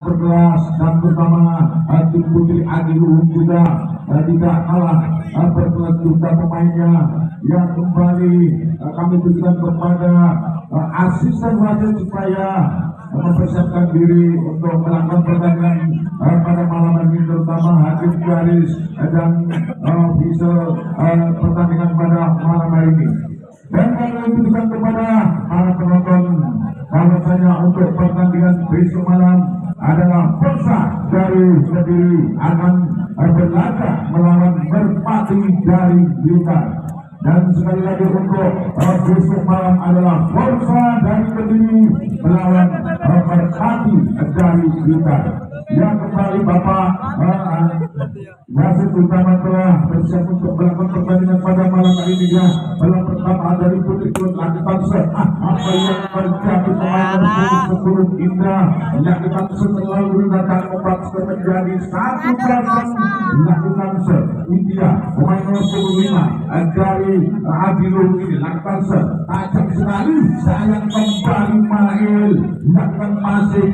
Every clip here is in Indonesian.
berkelas dan terutama tim putri Adiluhung juga tidak kalah berkelas juga pemainnya yang kembali kami berikan kepada asisten wasit supaya mempersiapkan diri untuk melakukan pertandingan pada malam ini, terutama hakim garis dan visual pertandingan pada malam hari ini. Dan kami berikan kepada para penonton bahwasanya untuk pertandingan besok malam adalah Persa dari Kediri akan berlaga melawan Merpati dari Blitar. Dan sekali lagi untuk besok malam adalah Persa dari Kediri melawan Merpati dari Blitar. Yang kembali Bapak wasit utama telah bersiap untuk melakukan pertandingan pada malam hari ini. Ya, dalam pertama dari putri klub Lakitanse, apa yang terjadi pemain sebelum indah Lakitanse terlalu datang obat terjadi 1-0 Lakitanse. India pemain nomor 15 dari Adiluhung ini Lakitanse tajam sekali, sayang kembali Mail lakukan masih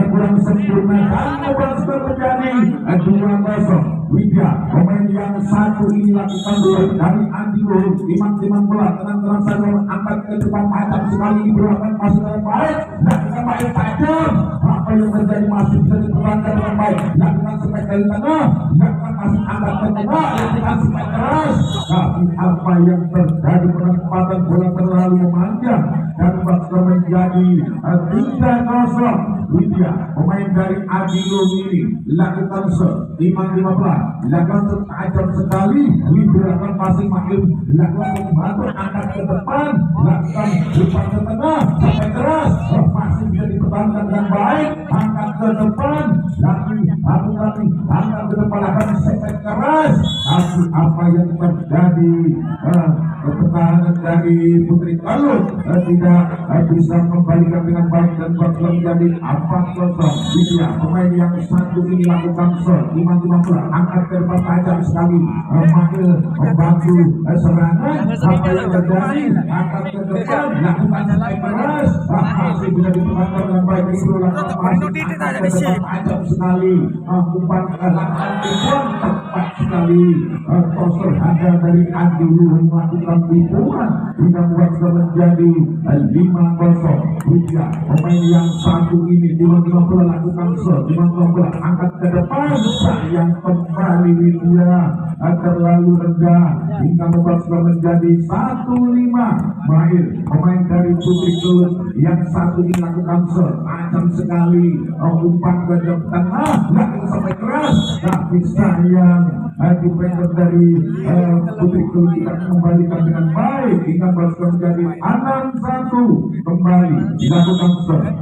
kurang sempurna dan obat terjadi 2-0. Widya pemain yang satu ini lakukan dulu dari Adiluhung timang bola tenang saja angkat ke depan tajam sekali berlakukan masuk dengan baik lakukan baik tajam apa yang terjadi masih bisa dipertahankan dengan baik lakukan sampai dari tengah lakukan masih angkat ke tengah lakukan sampai keras tapi apa yang terjadi penempatan bola terlalu memanjang dan bakal menjadi 3-0. Widya pemain dari Adiluhung ini lakukan timang bola lakukan tajam sekali diberlakukan masing masing lakukan membantu angkat ke depan lakukan depan ke tengah sampai keras masih bisa dipertahankan dengan baik angkat ke depan lakukan angkat ke depan akan sampai keras tapi apa yang terjadi pertahanan dari Putri Kalut tidak bisa membalikan dengan baik dan bakal menjadi 4-0. Dia pemain yang satu ini lakukan timang bola angkat ke depan tajam sekali Mahil membantu serangan apa yang terjadi angkat ke depan lakukan sampai keras masih bisa dipertahankan dengan baik itu lakukan masih angkat ke depan tajam sekali umpan lakukan tipuan tepat sekali toser harga dari Adiluhung melakukan tipuan hingga membuat sudah menjadi 5-0. Widya pemain yang satu ini timang bola lakukan timang bola angkat ke depan sayang kembali Widya terlalu rendah hingga membuat sudah menjadi 1-5. Mahir pemain dari Putri Kelut yang satu ini lakukan tajam sekali umpan ke tengah lakukan sampai keras tapi sayang defender dari Putri Kelut tidak membalikan dengan baik hingga membuat sudah menjadi 6-1. Kembali dilakukan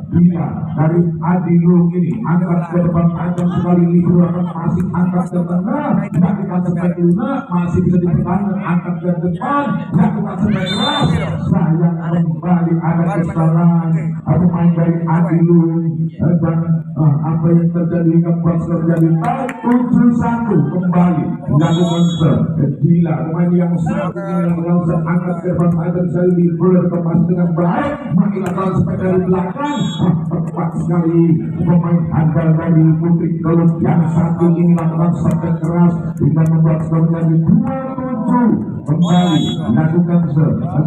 dia dari Adiluhung ini angkat ke depan tajam sekali diperlukan masih angkat ke tengah lakukan sampai lunak masih bisa dipertahankan angkat ke depan lakukan sampai keras sayang kembali ada kesalahan pemain dari Adiluhung dan apa yang terjadi hingga membuat terjadi 7-1. Kembali dilakukan gila pemain yang satu ini yang angkat ke depan tajam sekali diperlukan masih dengan baik mengilakan sampai dari belakang tepat sekali pemain andal dari Putri Kelut yang satu ini lakukan sampai keras hingga membuat skor menjadi 2-7. Kembali lakukan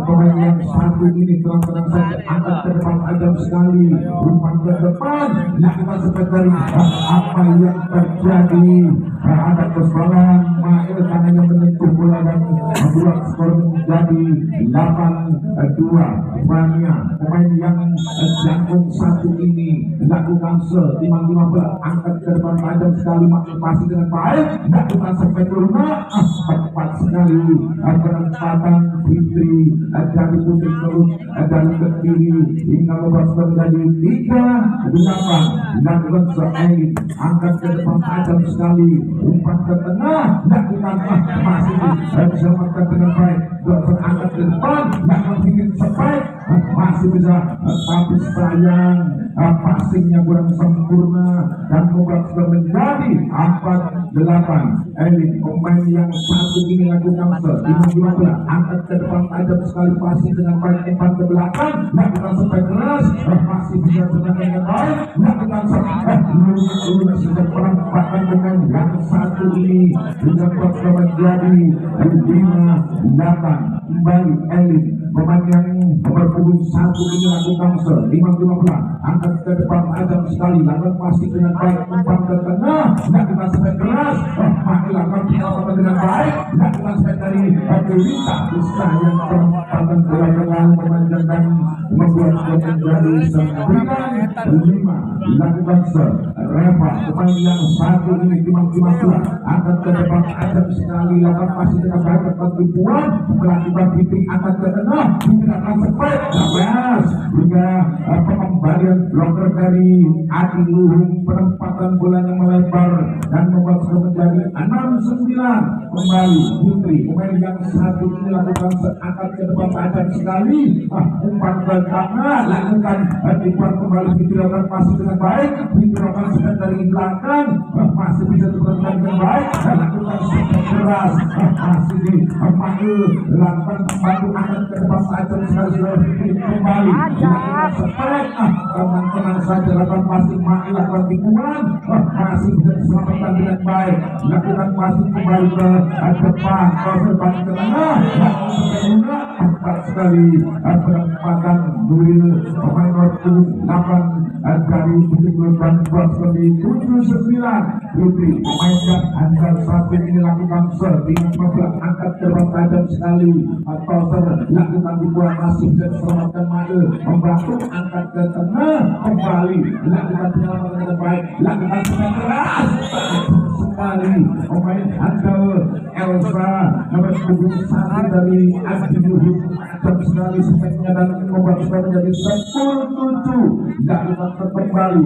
pemain yang satu ini tenang saja angkat ke depan tajam sekali umpan ke depan lakukan sampai dari apa yang terjadi ada kesalahan Mail tangannya menyentuh bola dan membuat skor menjadi 8-2. Fania pemain yang jangkung satu ini lakukan timang bola angkat ke depan tajam sekali masih dengan baik lakukan sampai ke lunak tepat sekali penempatan Fitri dari Putri Kelut dari Kediri hingga membuat menjadi 3-8. Lakukan angkat ke depan tajam sekali umpan ke tengah, lakukan masih diselamatkan dengan baik, berangkat ke depan, lakukan bikin sebaik, masih bisa, tapi sayang passingnya kurang sempurna dan membuat sudah menjadi 4-8. Elit pemain yang satu ini lakukan se-15, angkat ke depan tajam sekali, passing dengan baik, umpan ke belakang, lakukan sampai keras, masih bisa dengan baik, lakukan lunas sejak perempatan pemain yang satu ini dengan sudah menjadi 5-8. Kembali Elit pemain yang berpunggung satu ini lakukan se-15, angkat ke depan tajam sekali, lakukan passing dengan baik, umpan ke tengah, lakukan sampai keras, lakukan penyelamatan dengan baik, lakukan sampai dari Delita bisa yang perempatan bola yang memanjangkan membuat menjadi 9-5. Lakukan Reva pemain yang satu ini 15, angkat ke depan tajam sekali, lakukan passing dengan baik, lakukan tipuan, melakukan titik, angkat ke tengah, akan sampai Nabas hingga pengembalian blocker dari Adi Luhung, penempatan bolanya melebar dan membuat sudah menjadi 6-9. Kembali Putri pemain yang satu ini lakukan seangkat ke depan tajam sekali, umpan ke kanan, lakukan tipuan kembali, dilakukan masih dengan baik, dilakukan sekat dari belakang, masih bisa diperhatikan dengan baik, dan lakukan sekat keras, masih dipanggil, lakukan membantu angkat ke depan tajam sekali, kembali lakukan sekat, tenang saja, lakukan masih lakukan tipuan, masih bisa diselamatkan dengan baik, lakukan masih kembali ke depan, berbalik ke tengah, lakukan sekali penempatan Nuril pemain nomor 8 dari Putri dan buat seperti 7-9. Putri pemain yang handal satu ini lakukan se-15, angkat ke depan tajam sekali, atau lakukan dibuat masih bisa diselamatkan Mail, membantu angkat ke tengah, kembali lakukan penyelamatan dengan baik, lakukan serangan keras sekali pemain handal Elsa nomor 21 dari Adi Luhung, tajam sekali speknya dan membuat sudah menjadi 10-7. Lakukan kembali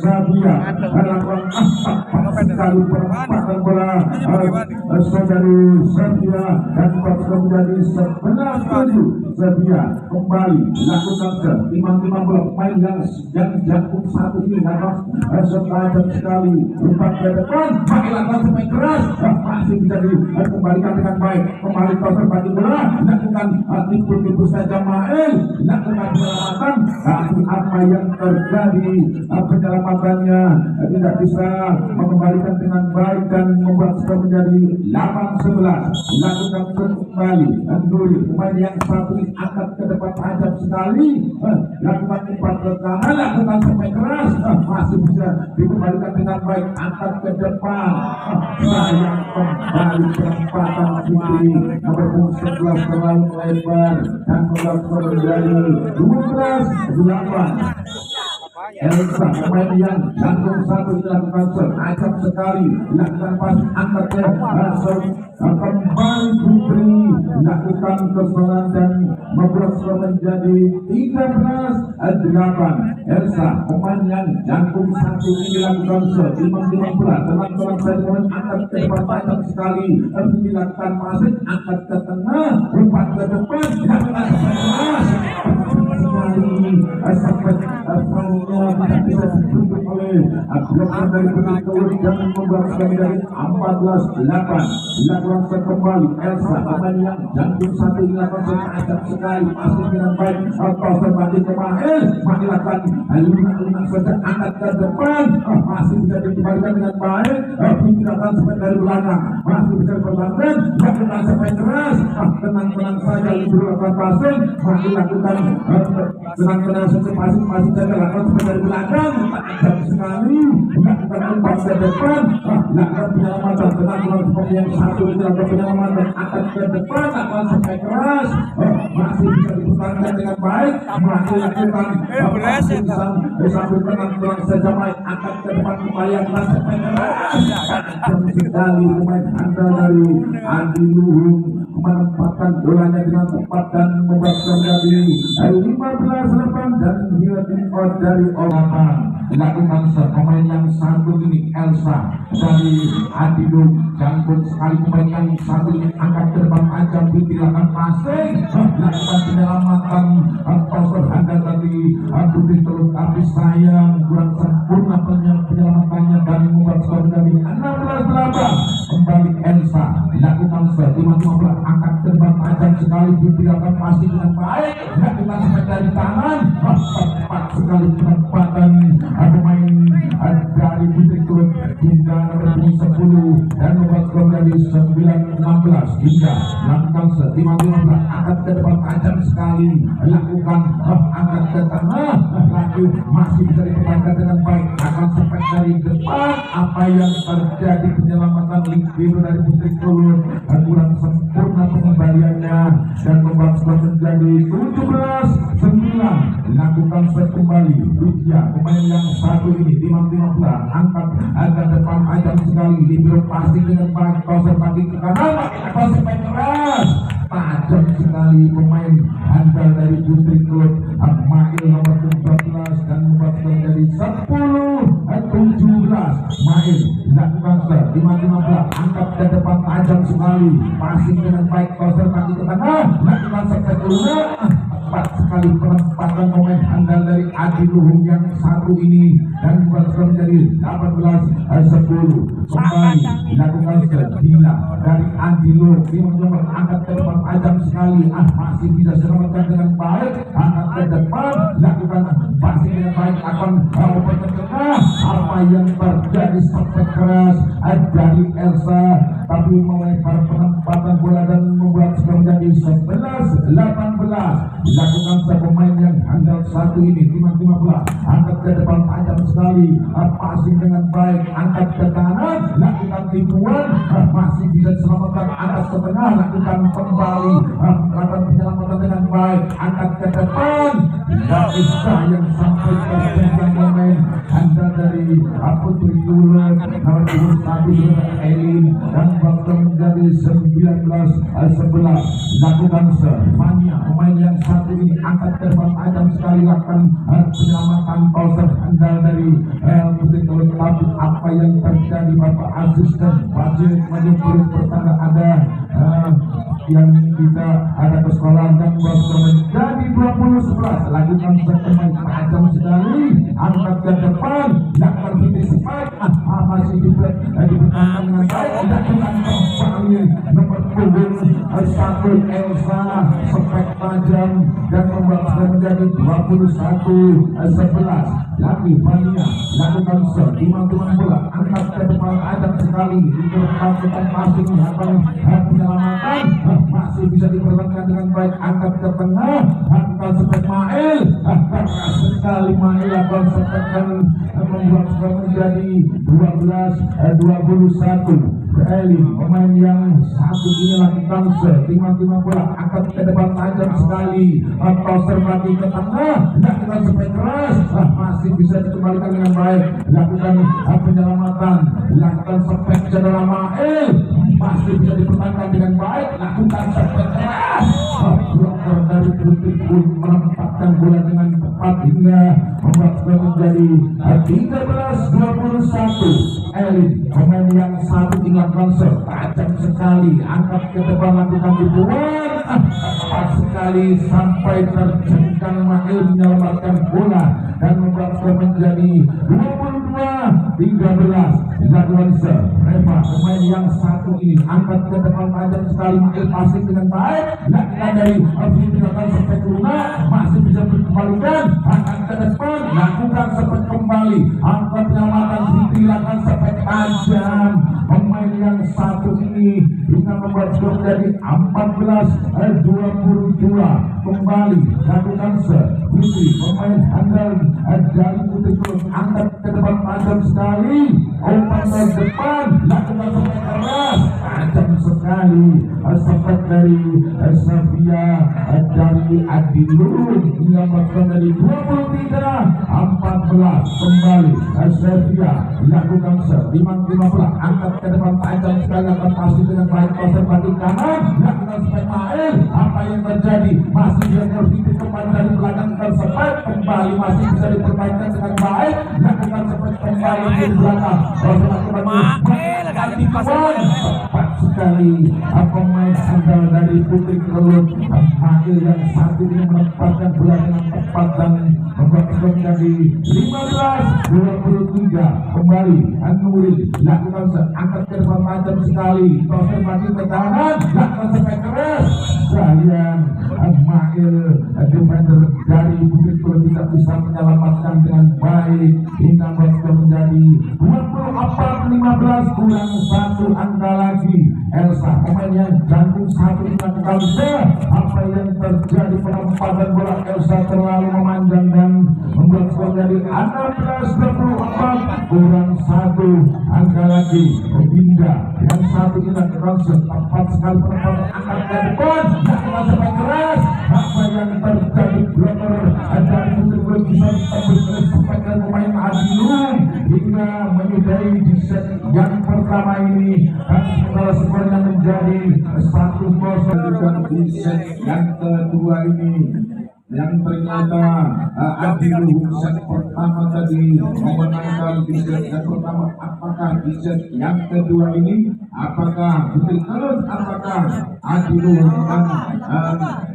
Zabia lakukan sekali perempatan bola saudari Zabia dan membuat sudah menjadi 11-7. Zabia kembali lakukan ke-5 bola pemain yang jangkung satu ini lakukan tajam sekali, umpan ke depan, lakukan sampai keras, masih bisa dikembalikan dengan baik, kembali toser bagi bola, lakukan tipu-tipu saja Mael, lakukan penyelamatan, tapi apa yang terjadi, penyelamatannya tidak bisa mengembalikan dengan baik dan membuat skor menjadi 8-11. Lakukan kembali Nuri pemain yang satu angkat ke depan tajam sekali, lakukan umpan ke kanan, lakukan sampai keras, masih bisa dikembalikan dengan baik, angkat ke depan, sayang kembali perempatan Putri nomor 11 terlalu lebar dan membuat skor menjadi 12-8. Elsa pemain yang jantung satu dilakukan acap sekali, lakukan pas angkat ke kembali Putri, lakukan kesalahan dan membuat skor menjadi 13-8. Elsa pemain yang jantung satu ini dilakukan se-15, teman-teman saya pemain angkat ke depan acap sekali, dilakukan masuk angkat ke tengah, umpan ke depan, lakukan keras sampai tidak bisa ditutup oleh bloker dari Putri dan membuat sekali dari 14-8. Lakukan kembali Elsa pemain yang jantung satu dilakukan acap sekali, masih dengan baik, toser bagi ke Mahel, lakukan lunak saja, angkat ke depan, masih bisa dikembalikan dengan baik, dilakukan sampai dari belakang, masih bisa diperbankan, lakukan sampai keras, tenang-tenang saja, dilakukan passing, masih lakukan tenang-tenang saja, masih saja lakukan sampai dari belakang, tajam sekali, lakukan umpan ke depan, lakukan penyelamatan, tenang-tenang seperti yang satu ini lakukan penyelamatan, angkat ke depan, lakukan sampai keras, masih bisa dipertahankan dengan baik, masih lakukan sambil tenang-tenang saja, baik, angkat ke depan kembali, lakukan sampai keras, tajam sekali pemain handal dari Adi Luhung, menempatkan bolanya dengan tepat dan membuat menjadi 15-8 dan dia di out dari orang dilakukan pemain yang satu ini Elsa dari Adido, jangkung sekali pemain yang satu ini angkat terbang ajang dilakukan passing, dilakukan penyelamatan toser handal tadi Putri Teluk, tapi sayang kurang sempurna penyelamatannya dan membuat skor dari 16-8. Kembali Elsa dilakukan tiba-tiba angkat terbang ajang sekali dilakukan passing dengan baik, dilakukan sampai dari tangan, tepat sekali penempatan pemain dari Putri Teluk hingga nomor 10 dan membuat skor dari 9-16. Hingga lakukan tiba-tiba angkat ke depan ajang sekali, lakukan angkat ke tengah, lagi masih bisa dipertahankan dengan baik, akan sampai dari depan. Apa yang terjadi penyelamatan Liquido dari Putri Teluk kurang sempurna pengembaliannya dan membuat skor menjadi 17-9. Lakukan set kembali Lucia, pemain yang satu ini timang-timang angkat agak depan ajang sekali, libero pasti dengan baik, toser bagi ke kanan, toser keras, tajam sekali pemain handal dari Putri Teluk Mail nomor 14 dan membuat skor dari 10-17. Mail lakukan set timang-timang angkat ke depan tajam sekali, passing dengan baik, toser bagi ke kanan, lakukan set kedua. Tepat sekali penempatan pemain handal dari Adi Luhung yang satu ini dan membuat skor menjadi 18-10. Kembali dilakukan Gila dari Adi Luhung yang angkat ke depan ajang sekali, masih bisa selamatkan dengan baik, angkat ke depan, lakukan passing dengan baik, akan oper ke tengah. Apa yang terjadi sampai keras dari Elsa, tapi melebar penempatan bola dan membuat skor menjadi 11-18. Dilakukan pemain yang handal satu ini timang-timang bola, angkat ke depan tajam sekali, passing dengan baik, angkat ke kanan, lakukan tipuan, masih bisa diselamatkan, angkat ke tengah, lakukan kembali, lakukan penyelamatan dengan baik, angkat ke depan. Tidak bisa yang sampai terjadi pemain handal dari Putri Teluk nomor 21 Elin dan bakal menjadi 19-11. Lakukan Fania, pemain yang satu ini angkat terbang ajang sekali, lakukan penyelamatan toser handal dari Putri Teluk. Tapi apa yang terjadi Bapak Asisten Wajib menyebut pertanda ada yang kita ada kesalahan dan bakal menjadi 20-11. Lakukan pemain tajam sekali, angkat ke depan, lakukan finish baik, masih dipertahankan dengan baik, lakukan kembali nomor 1 Elsa, spek tajam dan membuat menjadi 21-11. Lagi Fania lakukan timang-timang bola, angkat ke depan ajang sekali, dipertahankan masing akan penyelamatan, masih bisa dipertahankan dengan baik, angkat ke tengah, angkat spek Mail, keras sekali Mail, akan spek membuat skor menjadi 12-21. Eli, pemain yang satu ini lakukan timang-timang bola, angkat ke depan tajam sekali, toser bagi ke tengah, lakukan sampai keras, masih bisa dikembalikan dengan baik, lakukan penyelamatan, lakukan sampai cedera Mail, masih bisa dipertahankan dengan baik, lakukan sampai keras, bloker dari Putri pun menempatkan bola dengan tepat hingga membuat skor menjadi 13-21. Eli, pemain yang satu tinggal konser, tajam sekali, angkat ke depan, lakukan tipuan, tepat sekali sampai terjengkang Mail menyelamatkan bola dan membuat skor menjadi 22-13. Dilakukan Reva, pemain yang satu ini angkat ke depan tajam sekali, Mail passing dengan baik, lakukan dari dilakukan sampai kuruna, masih bisa dikembalikan, angkat ke depan, lakukan sampai kembali, angkat penyelamatan dilakukan sampai tajam. Pemain yang satu ini bisa membuat skor menjadi 14-22. Kembali lakukan Putri, pemain handal dari Putri Teluk, angkat ke depan tajam sekali, umpan ke depan, lakukan sampai keras, tajam sekali, sampai dari Safia dari Adilun menyelamatkan dari 23-14 kembali Safia dilakukan 5-15 angkat ke depan tajam sekali akan pasti dengan baik konservasi kanan dilakukan spek Mael. Apa yang terjadi masih dia terhitung kembali dari belakang tersepet kembali masih bisa diperbaikan dengan baik dilakukan spek kembali di belakang Mael ganti kawan tepat sekali pemain andal dari Putri Kelut Mael yang satu ini menempatkan bola dengan tepat dan membuat skor menjadi 15-23 kembali Nuril lakukan angkat ke depan tajam sekali konservasi pertahanan lakukan sampai keras sekalian Mael defender dari Putri Kelut tidak bisa menyelamatkan dengan baik hingga skor menjadi 24-15 kurang satu angka lagi. Elsa pemain yang jantung satu dilakukan apa yang terjadi penempatan bola Elsa terlalu memanjang dan membuat skor menjadi 16-24 kurang satu angka lagi. Binda yang satu dilakukan tepat sekali penempatan angkat ke depan lakukan sampai keras apa yang terjadi blocker dari Putri bisa ditembus sampai ke pemain Adilun hingga menyudahi di set yang pertama ini setelah skornya menjadi 1-0 dan di set yang kedua ini yang ternyata Adilun set pertama tadi memenangkan di set yang pertama. Apakah di set yang kedua ini apakah Putri Kelut apakah Adilun dan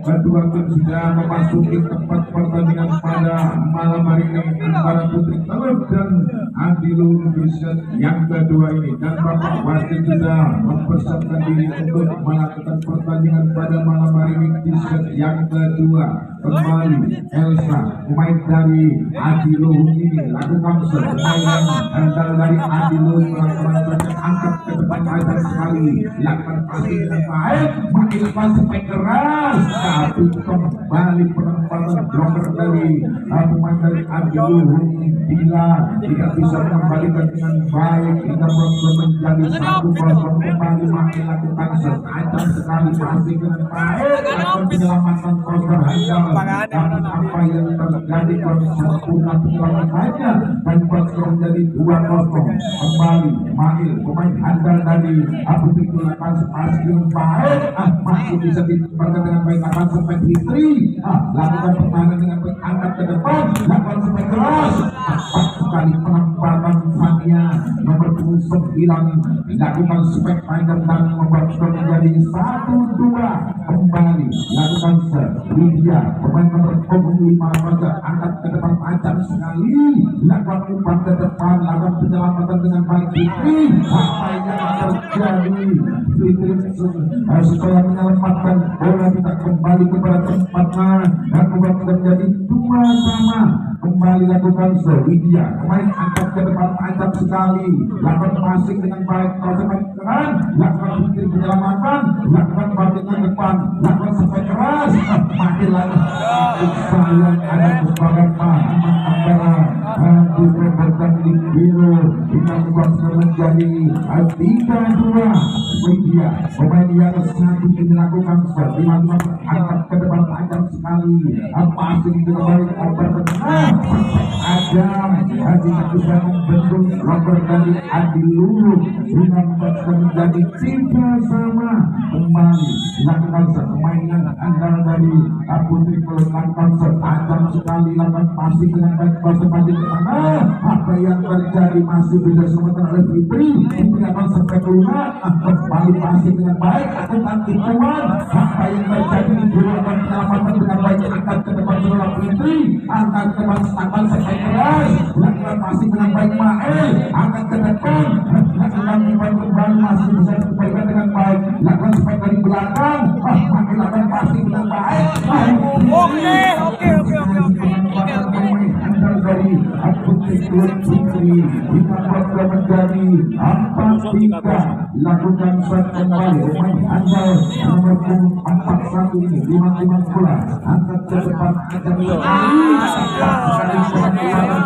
kedua tim sudah memasuki tempat pertandingan pada malam hari ini antara Putri Kelut dan Adilun di set yang kedua ini dan Bapak wasit sudah mempersiapkan diri untuk melakukan pertandingan pada malam hari ini di set yang kedua. Kembali Elsa pemain dari Adilun ini lakukan pemain yang andal dari Adilun melakukan angkat ke depan tajam sekali lakukan pasti dengan baik mengirimkan sampai keras tapi kembali penempatan blocker dari pemain dari Adilun bila tidak bisa mengembalikan dengan baik hingga menjadi 1-0 kembali makin lakukan tajam sekali pasti dengan baik akan penyelamatan korban handal. Apa yang terjadi sempurna penyelamatannya dan skor menjadi 2-0 kembali Mail pemain handal dari Putri Kelut pasti yang baik masih bisa diperlukan dengan baik akan sampai Fitri lakukan pertahanan dengan baik angkat ke depan lakukan sampai keras tepat sekali penempatan Fania nomor 9 lakukan spek panjang dan membuat skor menjadi 1-2 kembali lakukan Lydia pemain nomor 5 angkat ke depan tajam sekali lakukan umpan ke depan lakukan penyelamatan dengan baik Fitri apa yang terjadi Fitri setelah menyelamatkan bola tidak kembali kepada tempatnya dan membuat terjadi 2-2 kembali lakukan Lydia pemain angkat ke depan tajam sekali lakukan passing dengan baik lakukan keras lakukan Fitri penyelamatan lakukan balik ke depan lakukan sampai keras makin lagi sayang ada kesepakatan antara Dubrober dan Biru hingga membuat menjadi 3-2 Lydia pemain yang satu dilakukan 5 angkat ke depan tajam sekali passing dengan baik oper ke tengah Adam tidak bisa membentuk blocker dari Adilun hingga membuat menjadi 3-sama kembali dilakukan pemain yang andal dari Putri Kelut lakukan tajam sekali lakukan passing dengan baik konservasi ke tengah apa yang terjadi masih bisa sementara oleh Fitri akan sampai keluar kembali passing dengan baik lakukan tipuan apa yang terjadi dilakukan penyelamatan dengan baik angkat ke depan seluruh Fitri angkat ke depan akan sampai keras lakukan passing dengan baik Mael angkat ke depan lakukan umpan kembali masih bisa dikembalikan dengan baik lakukan sampai dari belakang lakukan passing dengan baik Oke. dari Putri Kelut Putri hingga menjadi 4-3 lakukan set kembali pemain andal nomor 41 ini 5 bola angkat ke depan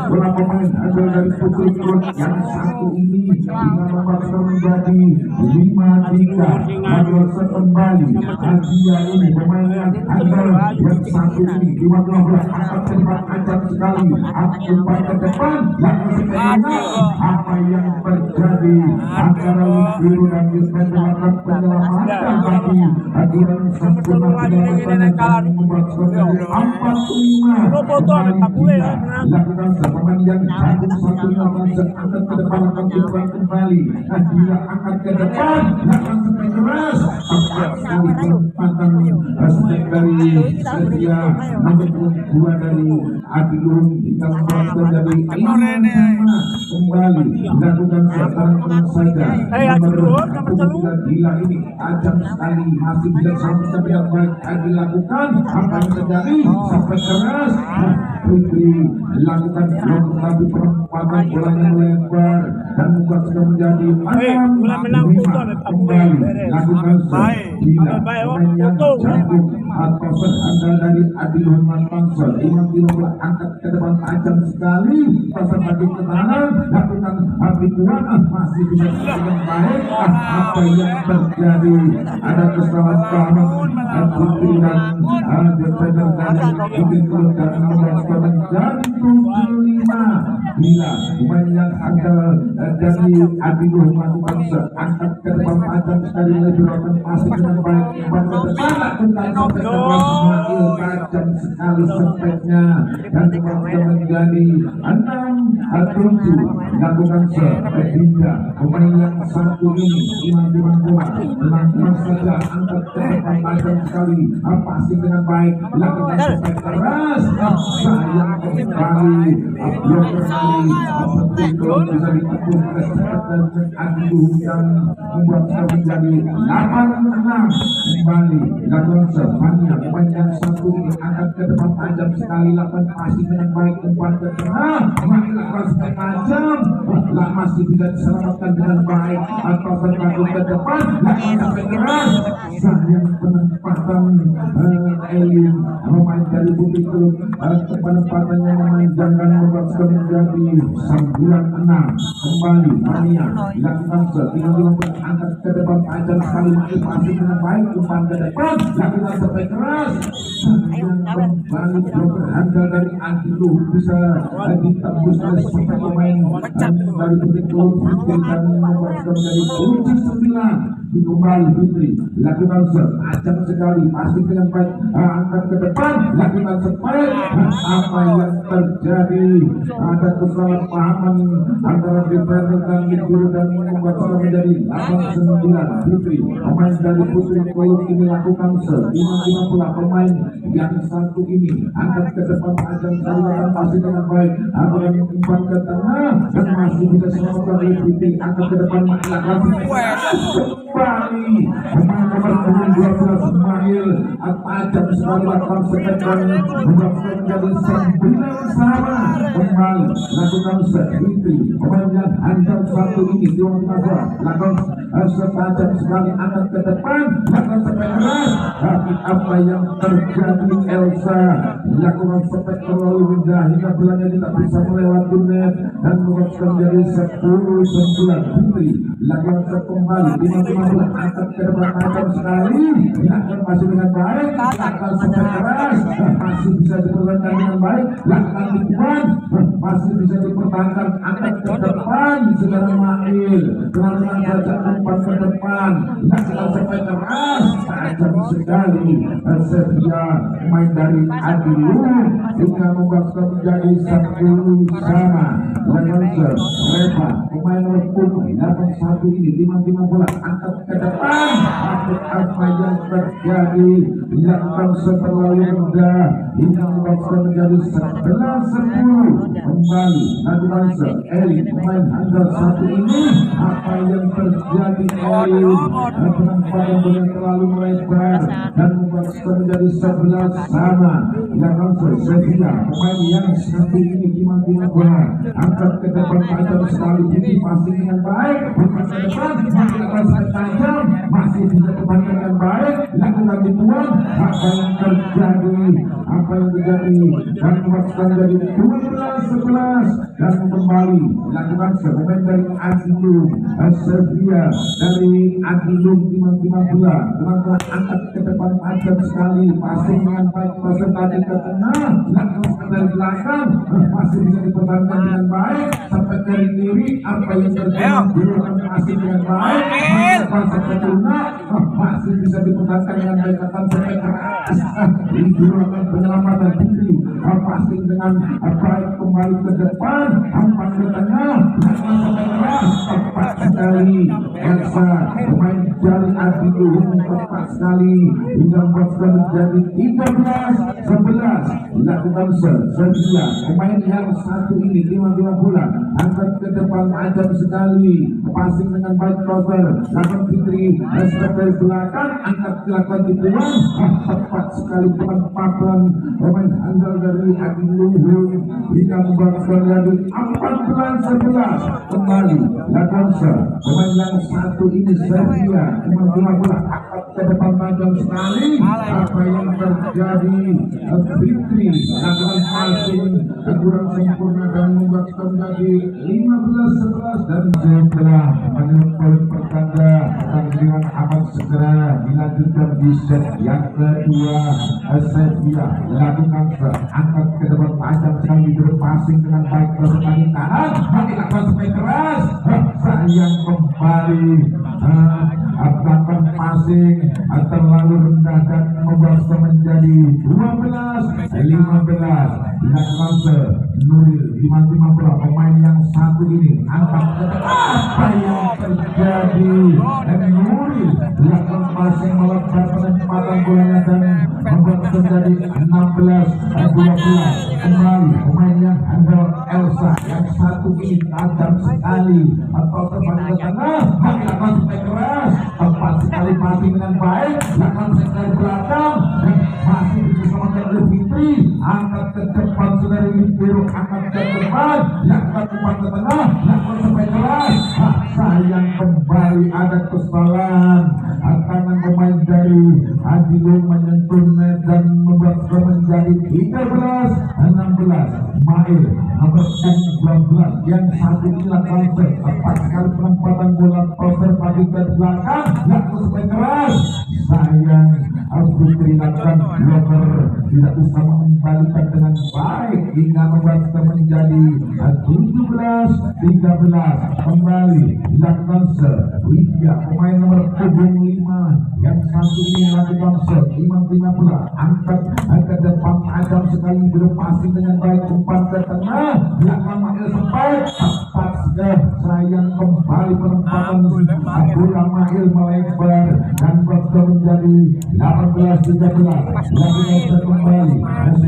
bola pemain andal dari Putri Kelut yang satu ini dengan memaksa menjadi 5-3. Lakukan kembali Adia ini pemain yang handal yang satu ini 15 angkat ke depan ancam sekali, umpan ke depan lakukan sebenarnya apa yang terjadi antara biru dan Yusman melakukan penyelamatan bagi aturan sempurna penyelamatan dan membuat skor 4-5. Lakukan pemain yang jatuh satu lakukan angkat ke depan akan dibuat kembali. Dia angkat ke depan lakukan sampai keras tepat sekali penempatan sejak dari Setia nomor 2 dari Adilun hingga membuat terjadi 5-5. Kembali dilakukan sekarang saja nomor 1 gila ini ajam sekali masih bisa selamatkan dengan baik dilakukan apa yang terjadi sampai keras. Fitri lakukan lagi perempatan bolanya melebar dan membuat sudah menjadi 6-5. Kembali lakukan gila pemain yang jagung atau berandal dari Adilun Tangsel 5 angkat ke depan tajam sekali pasang bagi ketahanan lakukan hati kuat masih bisa dengan baik. Apa yang terjadi ada kesalahan Putri dan defender dari Putri dan membuat menjadi 7-5. Bila pemain yang handal dari Adilun melakukan angkat ke depan tajam sekali lebih rotan masih dengan baik pada depan lakukan sampai Ismail tajam sekali speknya dan menjadi 6-7. lakukan sehingga pemain yang satu ini iman bola lakukan saja angkat ke depan tajam sekali pasti dengan baik lakukan sampai keras sayang kembali blok kembali betul bisa ditepung kesehatan Adilun yang membuat menjadi 8-6. Kembali lakukan semuanya pemain yang satu ini angkat ke depan tajam sekali lakukan pasti dengan baik umpan ke tengah lakukan sampai tajam masih bisa diselamatkan dengan baik atau terlalu ke depan lakukan sampai keras sayang penempatan Elin pemain dari Putih Klub penempatannya memanjangkan membuat menjadi 9-6. Kembali Mania dilakukan setinggal angkat ke depan tajam sekali pasti dengan baik umpan ke depan lakukan sampai keras sayang kembali berhandal dari Adilun bisa ditembus oleh semua pemain dari Putih Klub dan membuat menjadi 7-9. Kembali Fitri lakukan seajam sekali pasti dengan baik angkat ke depan lakukan sebaik apa yang terjadi ada kesalahpahaman antara defender dan midfielder dan membuat skor menjadi 8-9. Fitri pemain dari Putri Klub ini lakukan 5 pula pemain yang satu ini angkat ke depan ajang sekali pasti dengan baik akan umpan ke tengah dan masih bisa selamatkan oleh Fitri angkat ke depan lakukan kembali pemain nomor 12 Ismail tajam sekali lakukan sepekan membuat menjadi 9 sama. Kembali lakukan Fitri pemain yang handal satu ini lakukan setajam sekali angkat ke depan lakukan sampai keras tapi apa yang terjadi Elsa lakukan sampai terlalu rendah hingga bolanya tidak bisa melewati net dan membuat menjadi 10-9. Fitri lakukan kembali 5 angkat ke depan tajam sekali lakukan masih dengan baik lakukan sampai keras masih bisa dipertahankan dengan baik lakukan lingkungan masih bisa dipertahankan angkat ke depan segala Mail pelan-pelan saja umpan ke depan lakukan sampai keras tajam sekali Setia main dari Adilun hingga membuat menjadi 10 sama. Lakukan Reva pemain nomor 81 ini 5 bola angkat ke depan apa yang terjadi lakukan terlalu rendah hingga membuat menjadi 11-10. Kembali lakukan Eli pemain handal satu ini apa yang terjadi Eli penempatan bola terlalu melebar dan membuat menjadi 11 sama. Lakukan Sevilla pemain yang satu ini 5 bola angkat ke depan tajam sekali ini pasti dengan baik umpan ke depan lakukan tajam masih bisa teman dengan baik lakukan lakukan dibuang, apa yang terjadi dan memasukkan jadi 12-11 dan kembali lakukan sebuah dari Adilum Serbia dari Adilum timang-timang bola telah angkat ke depan tajam sekali, passing dengan baik peserta di ke tengah, lakukan dari belakang masih bisa dipertahankan dengan baik sampai dari kiri, apa yang terjadi dilakukan masih dengan baik, sampai tengah masih bisa dipertahankan dengan baik, akan sampai keras dilakukan penyelamatan tinggi, passing dengan baik kembali ke depan, umpan ke tengah, sampai keras, tepat sekali Elsa pemain dari Adilum tepat sekali hingga membuatkan menjadi 13-11 dilakukan Serbia. Pemain yang satu ini 5 bola angkat ke depan ajab sekali, passing dengan baik cover lakukan Fitri dari belakang angkat dilakukan dibuang, tepat sekali penempatan pemain handal dari Adilum hingga membuatkan menjadi 14-11 kembali lakukan pemain yang satu ini Serbia 5 bola angkat ke depan tajam sekali, apa yang terjadi Fitri lakukan passing kurang sempurna dan membuatkan menjadi 15-11 dan setelah menyebut pertanda pertandingan akan segera dilanjutkan di set yang kedua. Serbia lakukan angkat ke depan tajam sekali berpassing dengan baik ke kaki kanan, dilakukan sampai keras, sayang kembali akan passing terlalu rendah dan membuat menjadi 12-15 dilakukan Nuril timang-timang bola pemain yang satu ini angkat ke depan, apa yang terjadi dan Nuril dilakukan passing melebar penempatan bolanya dan membuat menjadi 16-12 kembali pemain yang handal Elsa yang satu ini tajam sekali atau tepat ke tengah, dilakukan sampai keras, tepat sekali passing dengan baik, lakukan sekali belakang dan masih diselamatkan oleh Fitri, angkat ke depan saudari Libero, angkat ke depan, lakukan umpan ke tengah, lakukan sampai keras, sayang kembali ada kesalahan tangan pemain dari Adilum menyentuh net dan membuat skor menjadi 13-16. Mail nomor 19 yang satu ini lakukan tepat sekali penempatan bola poster pagi ke belakang, lakukan sampai keras, sayang Fitri lakukan blocker tidak bisa mengembalikan dengan baik hingga membuat skor menjadi 17-13 kembali dilakukan Widya pemain nomor 75 yang satu ini lakukan timang-timang bola angkat ke depan tajam sekali berpassing dengan baik umpan ke tengah, belakang Mail sampai tepat sayang kembali penempatan bola Mail melebar dan skor menjadi 18-13 lakukan kembali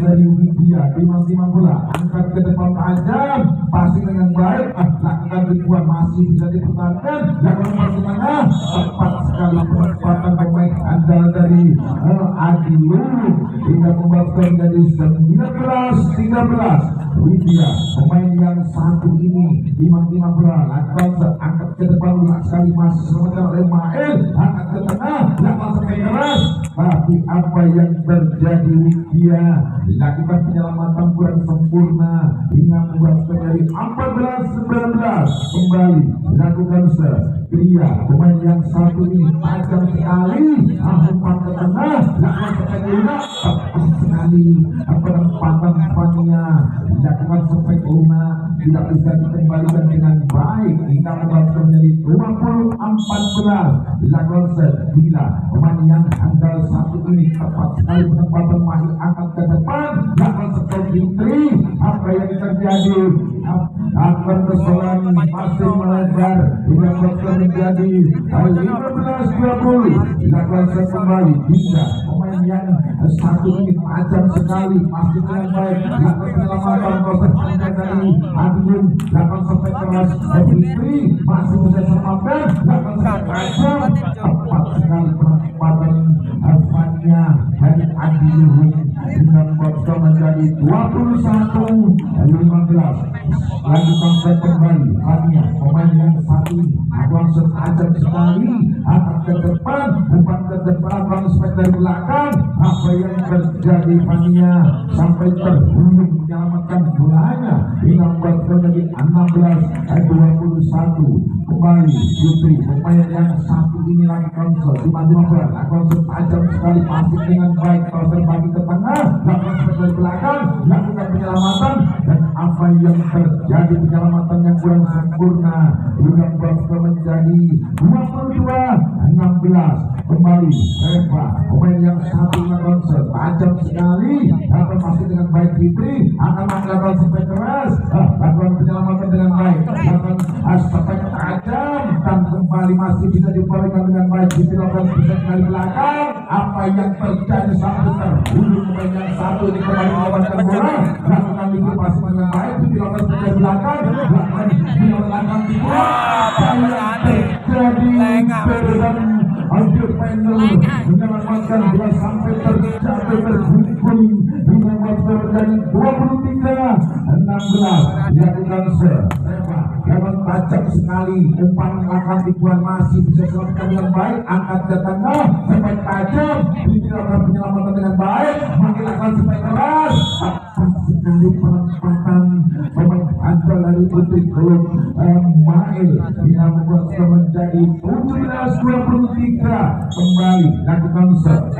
dari Widya timang-timang bola angkat ke depan tajam, passing dengan baik, lakukan dibuang masih bisa dipertahankan, lakukan ke tengah, tepat sekali penempatan pemain andal dari Adilum hingga membuat skor menjadi 19-13. Widya pemain yang satu ini timang-timang bola lakukan angkat ke depan sekali masih diselamatkan oleh Mail, angkat ke tengah, lakukan sampai keras, tapi apa yang terjadi Widya lakukan penyelamatan kurang sempurna hingga membuat skor menjadi 14-19 kembali dilakukan Pria pemain yang satu ini tajam sekali, umpan ke tengah, lakukan sampai lunak, tepat sekali penempatan umpannya dilakukan sampai lunak, tidak bisa dikembalikan dengan baik hingga membuat menjadi 20-14 dilakukan Bila pemain yang handal satu ini tepat sekali penempatan Mahir angkat ke depan, lakukan skor Fitri, apa yang terjadi akan kesalahan masih melebar hingga menjadi 15-20 dilakukan kembali hingga pemain yang satu ini tajam sekali masih dengan baik lakukan penyelamatan proses dari Adilum, lakukan sampai keras Fitri masih bisa selamatkan, lakukan sampai tajam, tepat sekali penempatan Alfanya dari Adilum hingga membuat menjadi 21-15. Lanjutkan set kembali Fania pemain yang satu ini lakukan tajam sekali, angkat ke depan, umpan ke depan, transfer dari belakang. Apa yang terjadi Fania sampai terhuyung menyelamatkan bolanya. Nomor menjadi 16-21. Kembali Putri, pemain yang satu ini lagi konsol di maju konsol tajam sekali, masuk dengan baik, transfer bagi ke tengah, transfer dari belakang, lakukan penyelamatan, dan apa yang terjadi, penyelamatan yang kurang sempurna. Nomor menjadi 22-16. Kembali Reva, pemain yang satu dengan konsol tajam sekali, akan masuk dengan baik. Fitri akan melakukan sampai keras, lakukan penyelamatan dengan baik, lakukan sampai tajam, dan kembali masih bisa diberikan dengan baik. Fitri lakukan dari belakang. Apa yang terjadi sampai terhuyung pemain yang satu ini kembali mendapatkan bola, lakukan dikepasi dengan baik. Fitri lakukan dari belakang, lakukan di belakang tiga. Terjadi hampir panel menyelamatkan bola sampai terjatuh terguling dengan waktu dari 23-16. Dilakukan Reva yang tajam sekali, umpan akan dibuat, masih bisa selamatkan dengan baik, angkat ke tengah sampai tajam, dilakukan penyelamatan dengan baik, makin akan sampai keras. Sekali penempatan pemain antar dari Putri Klub Mail yang membuat menjadi 17-23. Kembali lakukan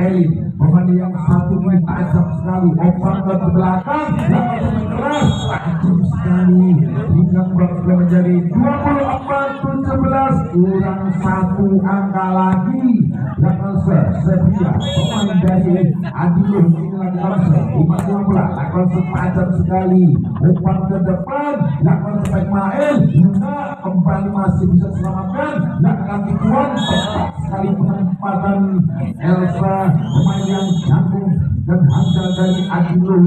Elin, pemain yang satu ini tajam sekali, umpan ke belakang, lakukan keras, tajam sekali, hingga menjadi 24-17, kurang satu angka lagi. Lakukan Sevilla, pemain dari Adilun ini lakukan 50 tajam sekali, umpan ke depan, lakukan sebaik Mael, hingga kembali masih bisa selamatkan, lakukan tikuan, tepat sekali penempatan Elsa, pemain yang nyambung dan handal dari Adilun.